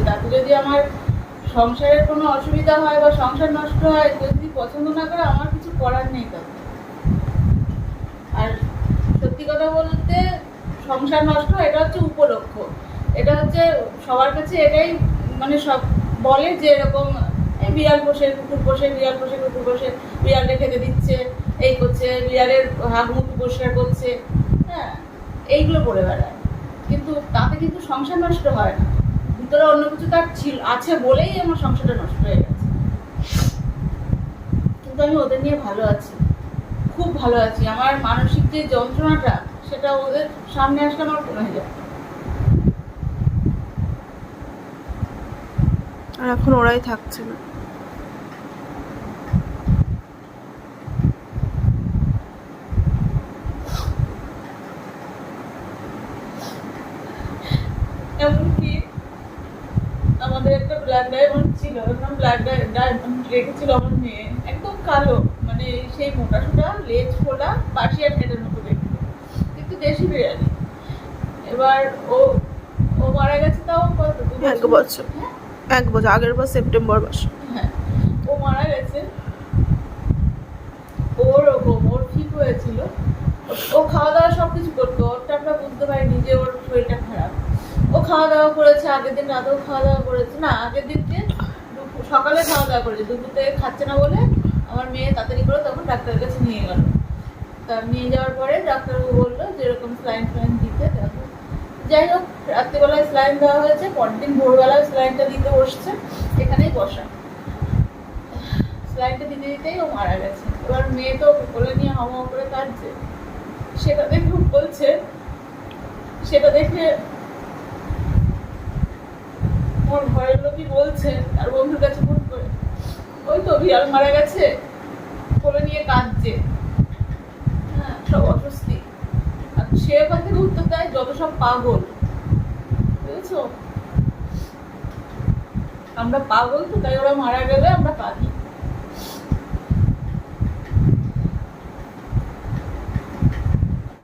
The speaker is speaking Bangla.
তাতে যদি আমার সংসারের কোনো অসুবিধা হয় বা সংসার নষ্ট হয়, কেউ যদি পছন্দ না করে আমার কিছু করার নেই তাতে। আর সত্যি কথা বলতে সংসার নষ্ট এটা হচ্ছে উপলক্ষ, এটা হচ্ছে সবার কাছে এটাই মানে সব বলে যে এরকম বিড়াল পোষে কুকুর পোষে, বিড়াল পোষে কুকুর পোষে, বিড়ালকে খেতে দিচ্ছে, এই করছে, বিড়ালের হাত মুখ পরিষ্কার করছে, হ্যাঁ এইগুলো করে বেড়ায়। কিন্তু তাতে কিন্তু সংসার নষ্ট হয় না, ভিতরে অন্য কিছু তার আছে বলেই আমার সংসারটা নষ্ট হয়ে গেছে। কিন্তু আমি ওদের নিয়ে ভালো আছি, খুব ভালো আছি। আমার মানসিক যে যন্ত্রণাটা সেটা ওদের সামনে আসলে আমার কমে যায়। আর এখন ওরাই থাকছে না। এমনকি আমাদের একটা ব্ল্যাক ডায়মন্ড ছিল, একদম ব্ল্যাক ডায়মন্ড রেখেছিল আমার মেয়ে, একদম কালো, মানে সেই মোটা সোটা লেজ ফোলা পার্সিয়ান ক্যাটের মতো দেখতে, কিন্তু দেশি বিড়ালি। এবার ও ও মারা গেছে তাও কত 1 বছর, হ্যাঁ 1 বছর আগের বার সেপ্টেম্বর মাসে। হ্যাঁ ও মারা গেছে। ওর ঠিক হয়েছিল, ও খাওয়া দাওয়া সবকিছু করতো, ওরটা আমরা বুঝতে পারিনি যে ওর শরীরটা খারাপ। ও খাওয়া দাওয়া করেছে, আগের দিন রাতেও খাওয়া দাওয়া করেছে, না আগের দিনকে সকালে খাওয়া দাওয়া করেছে, দুপুর থেকে খাচ্ছে না বলে আমার মেয়ে তাড়াতাড়ি করে তখন ডাক্তারের কাছে নিয়ে গেল। তা নিয়ে যাওয়ার পরে ডাক্তারবাবু বললো যে এরকম স্যালাইন ফ্যালাইন দিতে। দেখো যাই হোক রাত্রিবেলায় স্যালাইন দেওয়া হয়েছে, পরের দিন ভোরবেলায় স্যালাইনটা দিতে বসছে, এখানেই বসা। স্যালাইনটা দিতে দিতেই ও মারা গেছে। এবার মেয়ে তো কোলে নিয়ে হাওয়া করে কাঁদছে, সেটা দেখে বলছে, সেটা দেখে ওর ঘরের লোকই বলছে আর বন্ধুর কাছে ফোন করে, ওই তো বিড়াল মারা গেছে, কোলে নিয়ে কাঁদছে, হ্যাঁ সব অস্বস্তি। আর সে ওখান থেকে উত্তর দেয় যত সব পাগল, বুঝেছো আমরা পাগল তো, তাই ওরা মারা গেলে